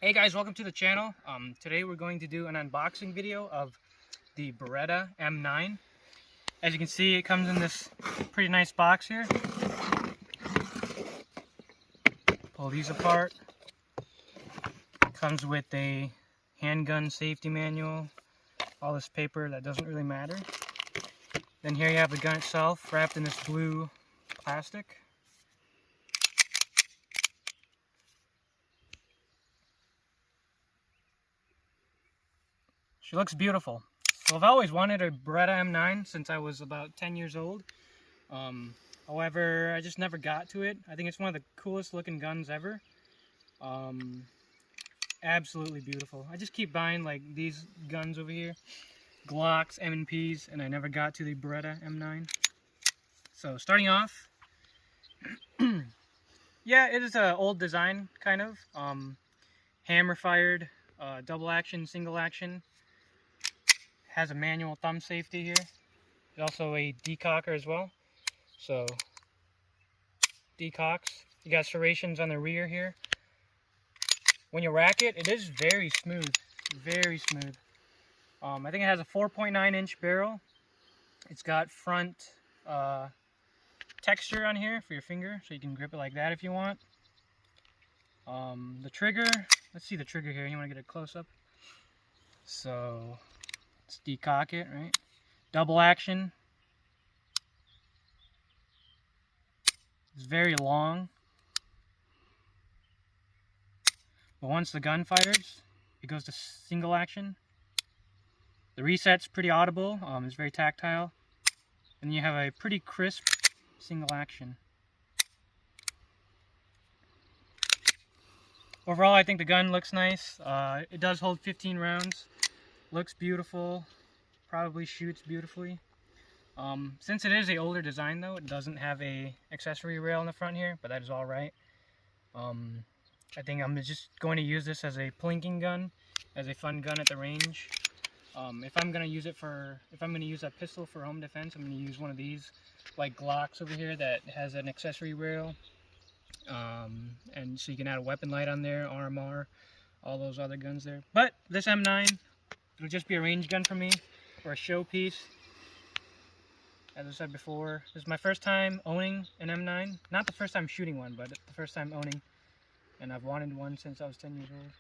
Hey guys, welcome to the channel. Today we're going to do an unboxing video of the Beretta M9. As you can see, it comes in this pretty nice box here. Pull these apart. Comes with a handgun safety manual, all this paper that doesn't really matter. Then here you have the gun itself, wrapped in this blue plastic. She looks beautiful. So I've always wanted a Beretta M9 since I was about 10 years old. However, I just never got to it. I think it's one of the coolest looking guns ever. Absolutely beautiful. I just keep buying like these guns over here, Glocks, M&Ps, and I never got to the Beretta M9. So starting off, yeah, it is an old design kind of. Hammer fired, double action, single action. Has a manual thumb safety here. There's also a decocker as well. So decocks. You got serrations on the rear here. When you rack it, it is very smooth. Very smooth. I think it has a 4.9 inch barrel. It's got front texture on here for your finger, so you can grip it like that if you want. The trigger, let's see the trigger here. You want to get a close up? So let's decock it, right? Double action. It's very long. But once the gun fires, it goes to single action. The reset's pretty audible. It's very tactile. And you have a pretty crisp single action. Overall, I think the gun looks nice. It does hold 15 rounds. Looks beautiful. Probably shoots beautifully. Since it is an older design though, it doesn't have a accessory rail in the front here, but that is alright. I think I'm just going to use this as a plinking gun, as a fun gun at the range. If I'm going to use a pistol for home defense, I'm going to use one of these, like Glocks over here that has an accessory rail. And so you can add a weapon light on there, RMR, all those other guns there. But this M9, it'll just be a range gun for me, or a showpiece. As I said before, this is my first time owning an M9. Not the first time shooting one, but the first time owning. And I've wanted one since I was 10 years old.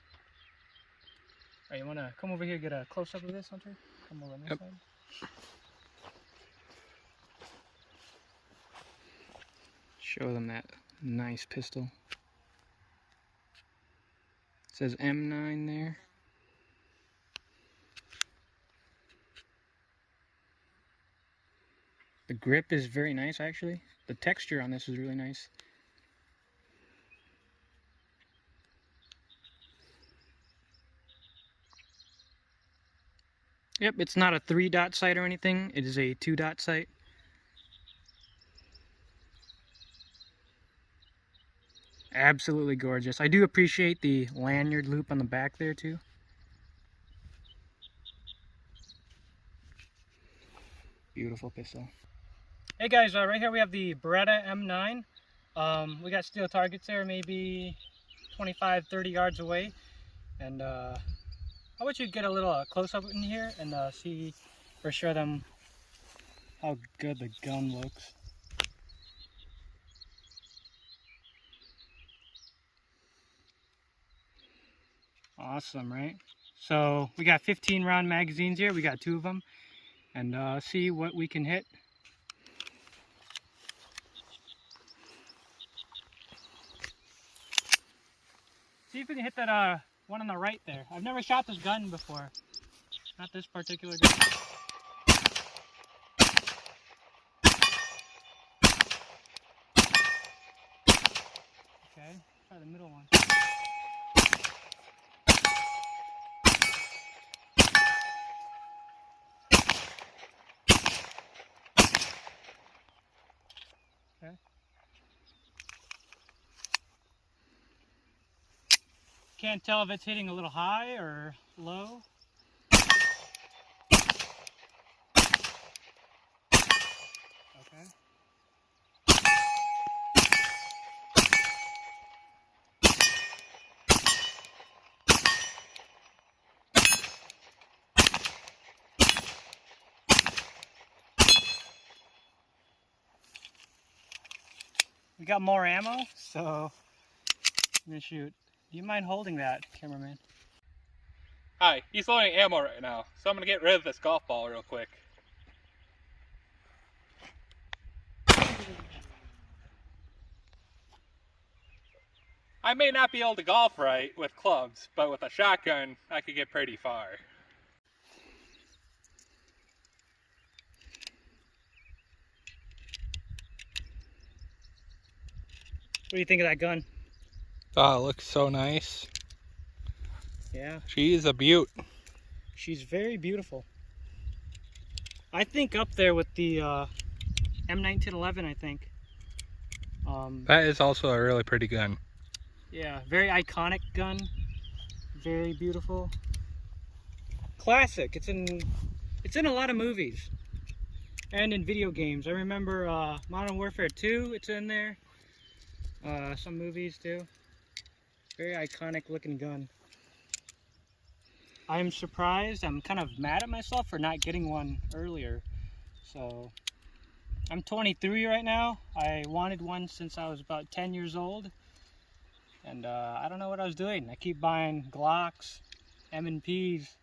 Alright, you want to come over here and get a close-up of this, Hunter? Come over on this side. Show them that nice pistol. It says M9 there. The grip is very nice, actually. The texture on this is really nice. Yep, it's not a 3-dot sight or anything. It is a 2-dot sight. Absolutely gorgeous. I do appreciate the lanyard loop on the back there too. Beautiful pistol. Hey guys, right here we have the Beretta M9. We got steel targets there, maybe 25-30 yards away. And how about you get a little close-up in here and see or show them how good the gun looks. Awesome, right? So we got 15 round magazines here. We got 2 of them. And see what we can hit. See if we can hit that one on the right there. I've never shot this gun before. Not this particular gun. Okay, try the middle one. Okay. Can't tell if it's hitting a little high or low. Okay. we got more ammo, so I'm gonna shoot. Do you mind holding that, cameraman? Hi, he's loading ammo right now, so I'm gonna get rid of this golf ball real quick. I may not be able to golf right with clubs, but with a shotgun, I could get pretty far. What do you think of that gun? Oh, it looks so nice. Yeah. She's a beaut. She's very beautiful. I think up there with the M1911, I think. That is also a really pretty gun. Yeah, very iconic gun. Very beautiful. Classic. It's in a lot of movies. And in video games. I remember Modern Warfare 2, it's in there. Some movies too. Very iconic looking gun. I'm surprised. I'm kind of mad at myself for not getting one earlier. So, I'm 23 right now. I wanted one since I was about 10 years old. And I don't know what I was doing. I keep buying Glocks, M&Ps.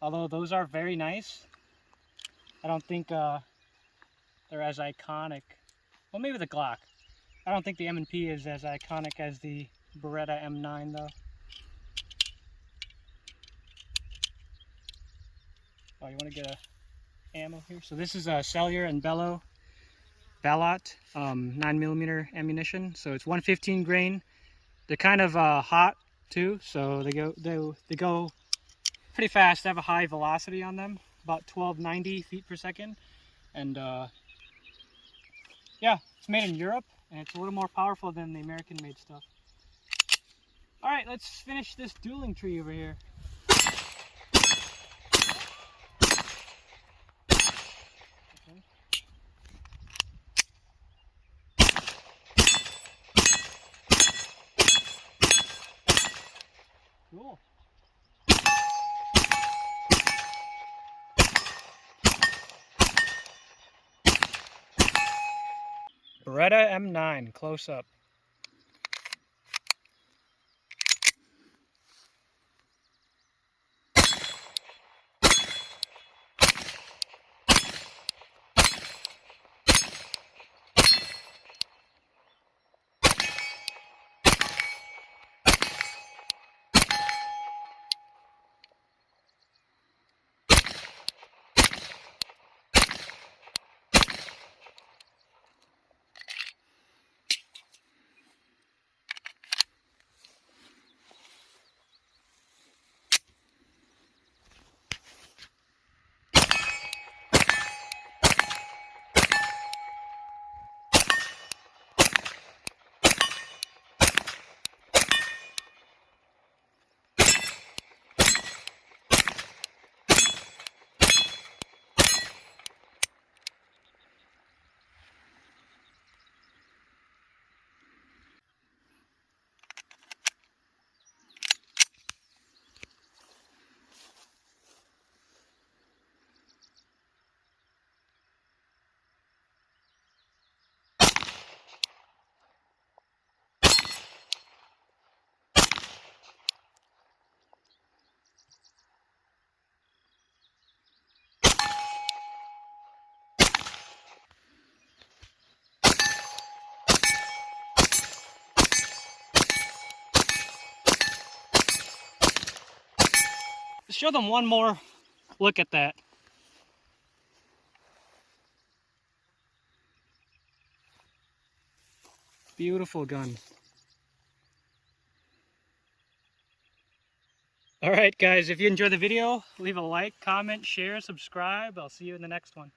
Although those are very nice. I don't think they're as iconic. Well, maybe the Glock. I don't think the M&P is as iconic as the Beretta M9 though. Oh, you want to get a ammo here? So this is a Cellular and Ballot 9mm ammunition. So it's 115 grain. They're kind of hot too, so they go pretty fast. They have a high velocity on them, about 1290 feet per second, and yeah, it's made in Europe, and it's a little more powerful than the American-made stuff. All right, let's finish this dueling tree over here. Okay. Cool. Beretta M9, close up. Let's show them one more look at that. Beautiful gun. Alright guys, if you enjoyed the video, leave a like, comment, share, subscribe. I'll see you in the next one.